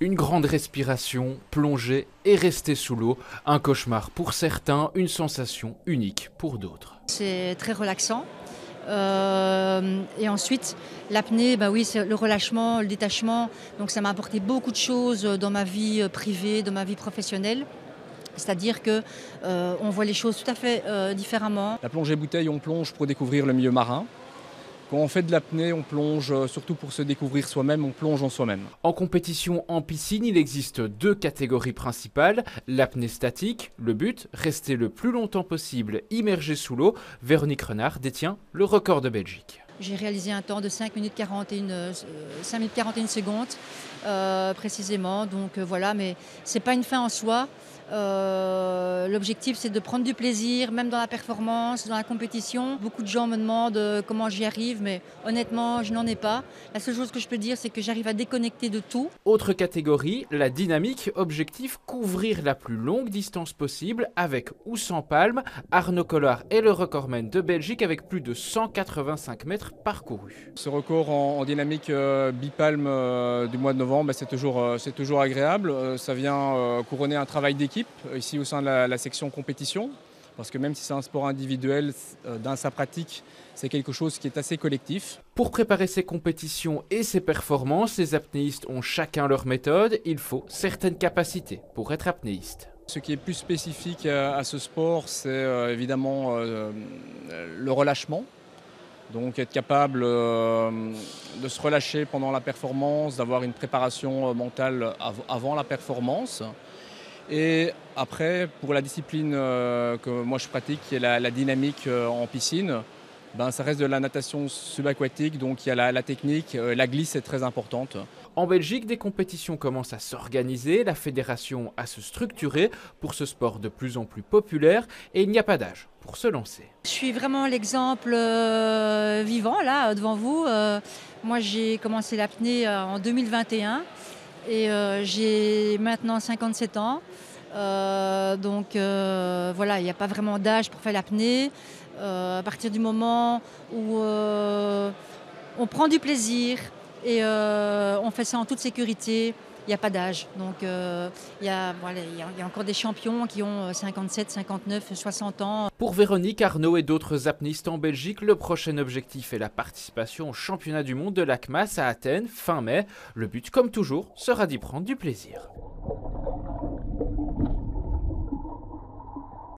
Une grande respiration, plonger et rester sous l'eau. Un cauchemar pour certains, une sensation unique pour d'autres. C'est très relaxant. Et ensuite, l'apnée, bah oui, c'est le relâchement, le détachement. Donc ça m'a apporté beaucoup de choses dans ma vie privée, dans ma vie professionnelle. C'est-à-dire que on voit les choses tout à fait différemment. La plongée bouteille, on plonge pour découvrir le milieu marin. Quand on fait de l'apnée, on plonge surtout pour se découvrir soi-même, on plonge en soi-même. En compétition en piscine, il existe deux catégories principales. L'apnée statique, le but, rester le plus longtemps possible immergé sous l'eau. Véronique Renard détient le record de Belgique. J'ai réalisé un temps de 5 minutes 41 secondes précisément. Donc voilà, mais c'est pas une fin en soi. L'objectif, c'est de prendre du plaisir, même dans la performance, dans la compétition. Beaucoup de gens me demandent comment j'y arrive, mais honnêtement, je n'en ai pas. La seule chose que je peux dire, c'est que j'arrive à déconnecter de tout. Autre catégorie, la dynamique, objectif, couvrir la plus longue distance possible avec ou sans palme. Arnaud Collard est le recordman de Belgique avec plus de 185 mètres parcourus. Ce record en dynamique bipalme du mois de novembre, c'est toujours agréable. Ça vient couronner un travail d'équipe ici au sein de la section compétition. Parce que même si c'est un sport individuel, dans sa pratique, c'est quelque chose qui est assez collectif. Pour préparer ses compétitions et ses performances, les apnéistes ont chacun leur méthode. Il faut certaines capacités pour être apnéiste. Ce qui est plus spécifique à ce sport, c'est évidemment le relâchement. Donc être capable de se relâcher pendant la performance, d'avoir une préparation mentale avant la performance. Et après, pour la discipline que moi je pratique, qui est la dynamique en piscine, ça reste de la natation subaquatique, donc il y a la technique, la glisse est très importante. En Belgique, des compétitions commencent à s'organiser, la fédération à se structurer pour ce sport de plus en plus populaire et il n'y a pas d'âge pour se lancer. Je suis vraiment l'exemple vivant là devant vous. Moi j'ai commencé l'apnée en 2021 et j'ai maintenant 57 ans. Donc voilà, il n'y a pas vraiment d'âge pour faire l'apnée. À partir du moment où on prend du plaisir et on fait ça en toute sécurité, il n'y a pas d'âge. Donc il y a encore des champions qui ont 57, 59, 60 ans. Pour Véronique, Arnaud et d'autres apnéistes en Belgique, le prochain objectif est la participation au championnat du monde de l'ACMAS à Athènes fin mai. Le but, comme toujours, sera d'y prendre du plaisir.